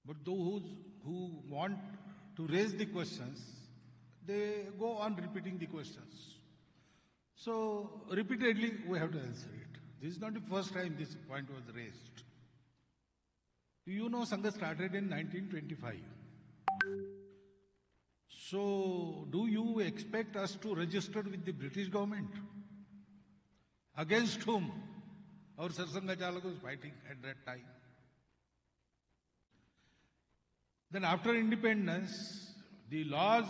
But those who want to raise the questions, they go on repeating the questions. So repeatedly we have to answer it. This is not the first time this point was raised. You know, Sangha started in 1925. So do you expect us to register with the British government? Against whom our Sarsanga Chalak was fighting at that time. Then after independence, the laws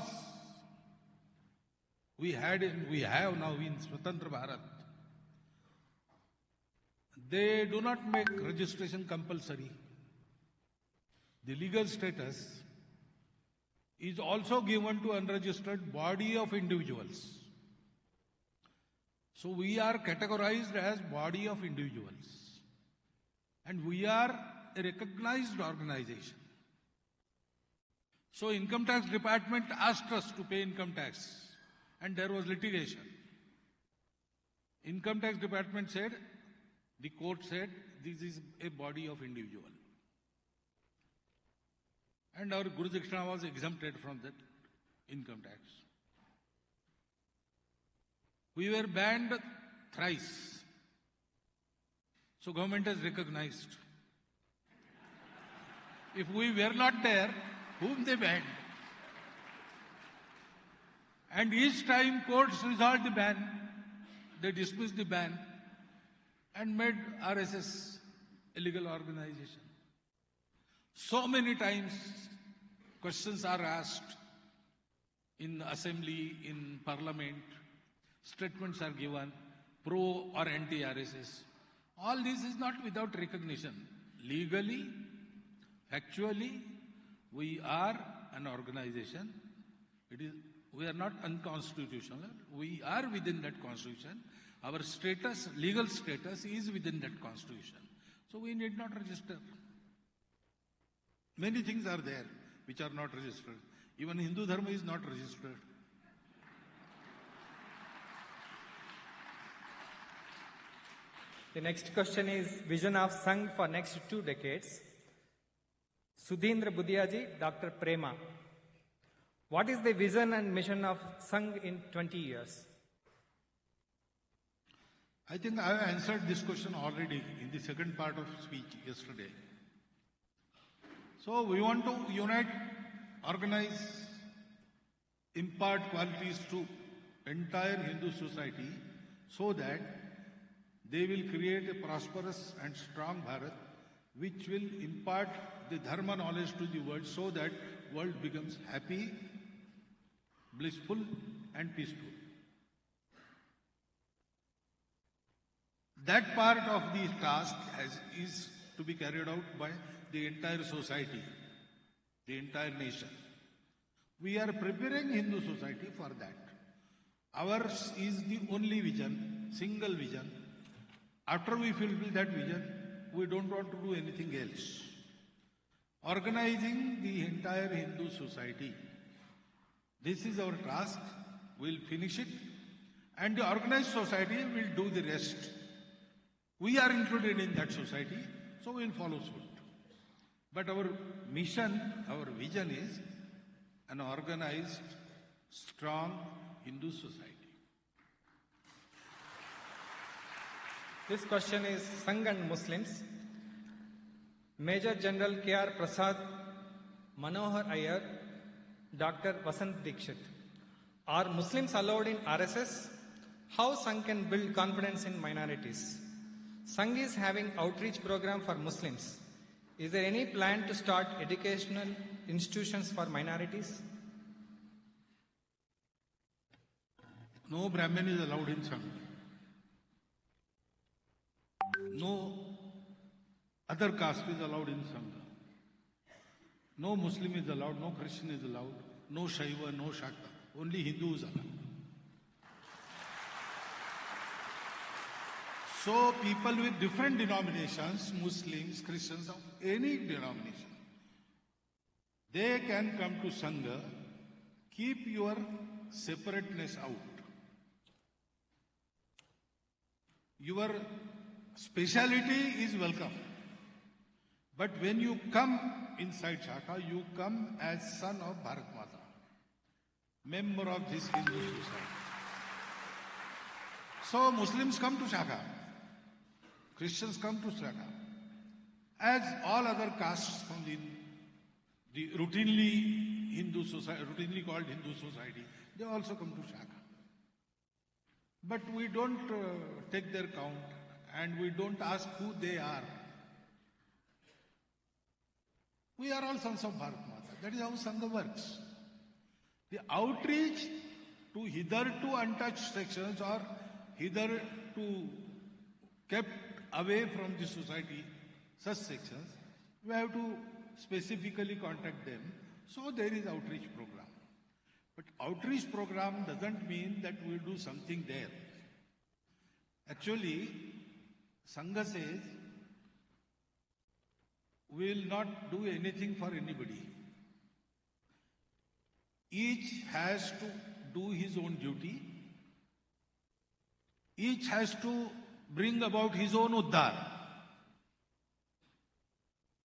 we have now in Swatantra Bharat, they do not make registration compulsory. The legal status is also given to unregistered body of individuals. So we are categorized as body of individuals. And we are a recognized organization. So Income Tax Department asked us to pay income tax. And there was litigation. Income Tax Department said, the court said, this is a body of individual. And our Guru Dakshina was exempted from that income tax. We were banned thrice. So government has recognized. If we were not there, whom they banned? And each time courts resolved the ban, they dismissed the ban and made RSS a legal organization. So many times questions are asked in assembly, in parliament, statements are given, pro or anti-RSS. All this is not without recognition. Legally, factually, we are an organization. We are not unconstitutional. We are within that constitution. Our status, legal status is within that constitution. So we need not register. Many things are there which are not registered. Even Hindu Dharma is not registered. The next question is vision of Sangh for next 2 decades. Sudhindra Budhiaji, Dr. Prema. What is the vision and mission of Sangh in 20 years? I think I have answered this question already in the second part of speech yesterday. So we want to unite, organize, impart qualities to entire Hindu society so that they will create a prosperous and strong Bharat which will impart the Dharma knowledge to the world so that world becomes happy, blissful and peaceful. That part of the task is to be carried out by the entire society, the entire nation. We are preparing Hindu society for that. Ours is the only vision, single vision. After we fulfill that vision, we don't want to do anything else. Organizing the entire Hindu society. This is our task. We'll finish it. And the organized society will do the rest. We are included in that society, so we'll follow suit. But our mission, our vision is an organized, strong Hindu society. This question is Sangh and Muslims. Major General K.R. Prasad, Manohar Iyer, Dr. Vasant Dikshit. Are Muslims allowed in RSS? How Sangh can build confidence in minorities? Sangh is having outreach program for Muslims. Is there any plan to start educational institutions for minorities? No Brahmin is allowed in Sangh. No other caste is allowed in Sangha. No Muslim is allowed, no Christian is allowed, no Shaiva, no Shakta. Only Hindu is allowed. So people with different denominations, Muslims, Christians of any denomination, they can come to Sangha. Keep your separateness out. Your speciality is welcome. But when you come inside Shakha, you come as son of Bharat Mata, member of this Hindu society. So Muslims come to Shakha, Christians come to Shakha, as all other castes from the routinely Hindu society, routinely called Hindu society, they also come to Shakha. But we don't take their count and we don't ask who they are. We are all sons of Bharat Mata. That is how Sangha works. The outreach to hitherto untouched sections or hitherto kept away from the society, such sections, we have to specifically contact them. So there is outreach program. But outreach program doesn't mean that we will do something there. Actually, Sangha says, we will not do anything for anybody. Each has to do his own duty. Each has to bring about his own uddhar.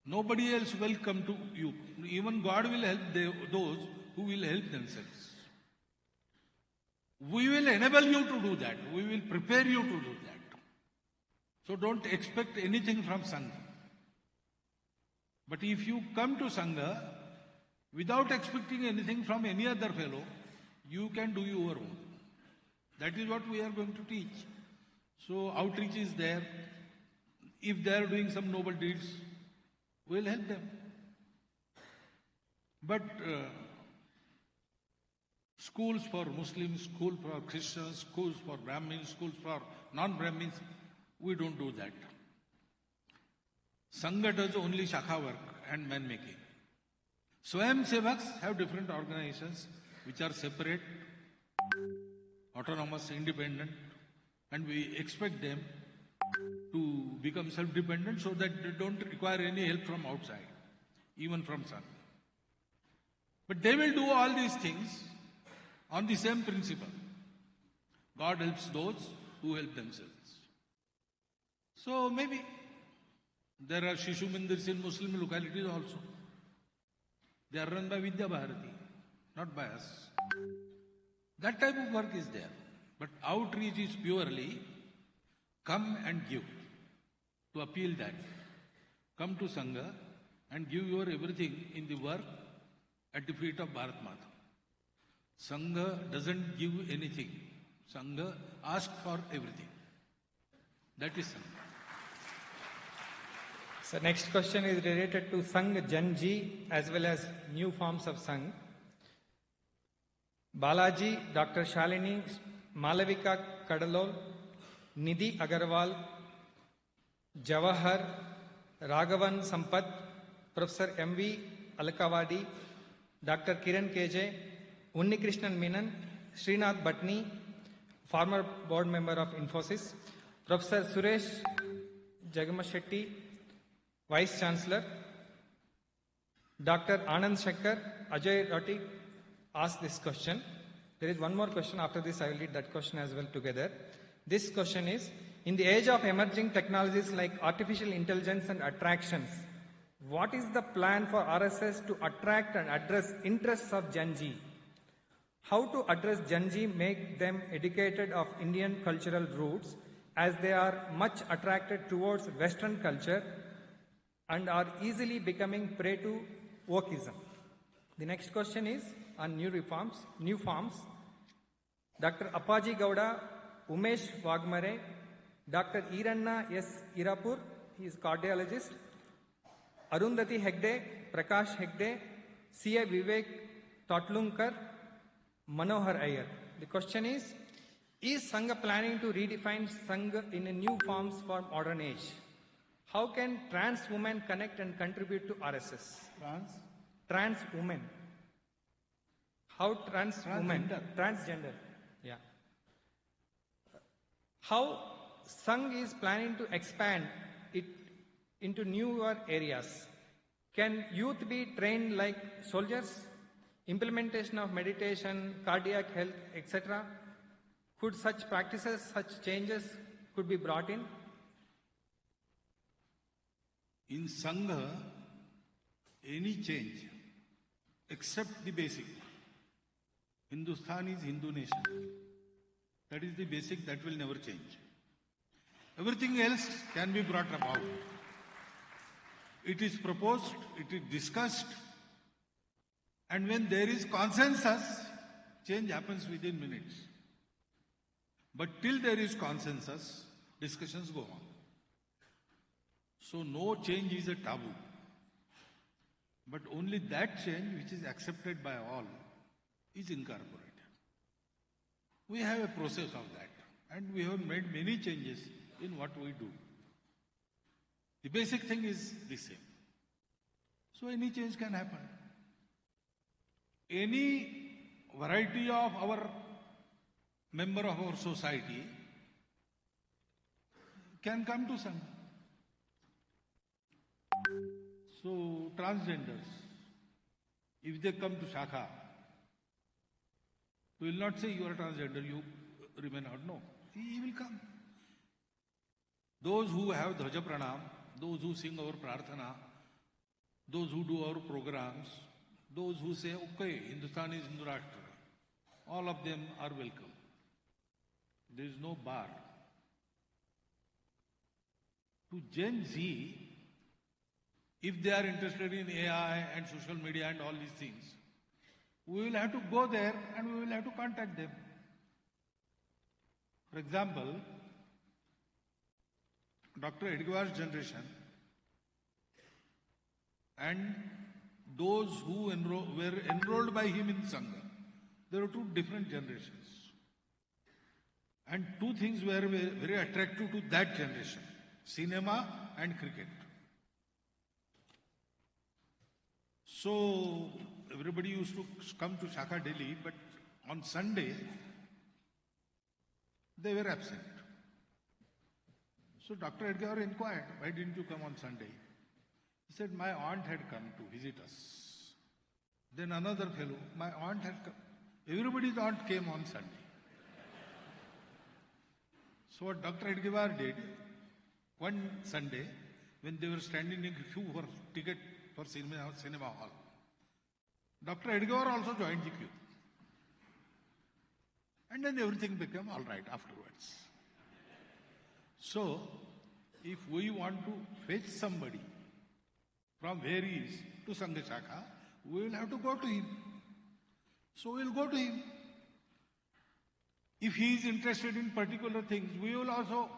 Nobody else will come to you. Even God will help those who will help themselves. We will enable you to do that. We will prepare you to do that. So don't expect anything from Sangha. But if you come to Sangha without expecting anything from any other fellow, you can do your own. That is what we are going to teach. So outreach is there. If they are doing some noble deeds, we will help them. But schools for Muslims, schools for Christians, schools for Brahmins, schools for non-Brahmins, we don't do that. Sangha does only Shakha work and man-making. Swayam Sevaks have different organizations which are separate, autonomous, independent, and we expect them to become self-dependent so that they don't require any help from outside, even from Sangha. But they will do all these things on the same principle. God helps those who help themselves. So maybe there are Shishu Mandirs in Muslim localities also. They are run by Vidya Bharati, not by us. That type of work is there. But outreach is purely come and give. To appeal that. Come to Sangha and give your everything in the work at the feet of Bharat Mata. Sangha doesn't give anything. Sangha asks for everything. That is Sangha. So next question is related to Sangh Janji as well as new forms of Sangh. Balaji, Dr. Shalini, Malavika Kadalol, Nidhi Agarwal, Jawahar, Raghavan Sampath, Professor M.V. Alakawadi, Dr. Kiran KJ, Unni Krishnan Menon, Srinath Bhatni, former board member of Infosys, Professor Suresh Jagamashetty, Vice Chancellor, Dr. Anand Shankar, Ajay Roti asked this question. There is one more question. After this, I will read that question as well together. This question is, in the age of emerging technologies like artificial intelligence and attractions, what is the plan for RSS to attract and address interests of Gen Z? How to address Gen Z, make them educated of Indian cultural roots as they are much attracted towards Western culture and are easily becoming prey to wokeism. The next question is on new forms. Dr. Appaji Gowda, Umesh Wagmare, Dr. Iranna S. Irapur, he is cardiologist, Arundhati Hegde, Prakash Hegde, C.A. Vivek Totlunker, Manohar Iyer. The question is Sangha planning to redefine Sangha in a new forms for modern age? How can trans women connect and contribute to RSS? Trans women. How transgender. Yeah. How Sangha is planning to expand it into newer areas? Can youth be trained like soldiers? Implementation of meditation, cardiac health, etc. Could such practices, such changes could be brought in? In Sangha, any change except the basic. Hindustan is Hindu nation. That is the basic, that will never change. Everything else can be brought about. It is proposed, it is discussed, and when there is consensus, change happens within minutes. But till there is consensus, discussions go on. So no change is a taboo. But only that change which is accepted by all is incorporated. We have a process of that, and we have made many changes in what we do. The basic thing is the same. So any change can happen. Any variety of our member of our society can come to Sangha. So transgenders, if they come to Shakha, we will not say you are transgender, you remain out. No, he will come. Those who have Dhwaja Pranam, those who sing our Prarthana, those who do our programs, those who say, okay, Hindustan is Hindu Rashtra, all of them are welcome. There is no bar. To Gen Z, if they are interested in AI and social media and all these things, we will have to go there and we will have to contact them. For example, Dr. Edgar's generation and those who were enrolled by him in Sangha, there were two different generations. And two things were very attractive to that generation: cinema and cricket. So everybody used to come to Shakha Delhi, but on Sunday they were absent. So Dr. Edgar inquired, why didn't you come on Sunday? He said, my aunt had come to visit us. Then another fellow, my aunt had come. Everybody's aunt came on Sunday. So what Dr. Edgar did, one Sunday, when they were standing in queue for ticket for cinema hall, Dr. Edgar also joined the queue. And then everything became all right afterwards. So, if we want to fetch somebody from where he is to Sangha Shakha, we will have to go to him. So we will go to him. If he is interested in particular things, we will also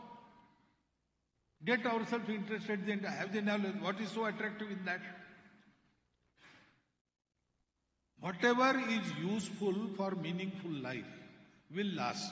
get ourselves interested and have the knowledge. What is so attractive in that? Whatever is useful for meaningful life will last.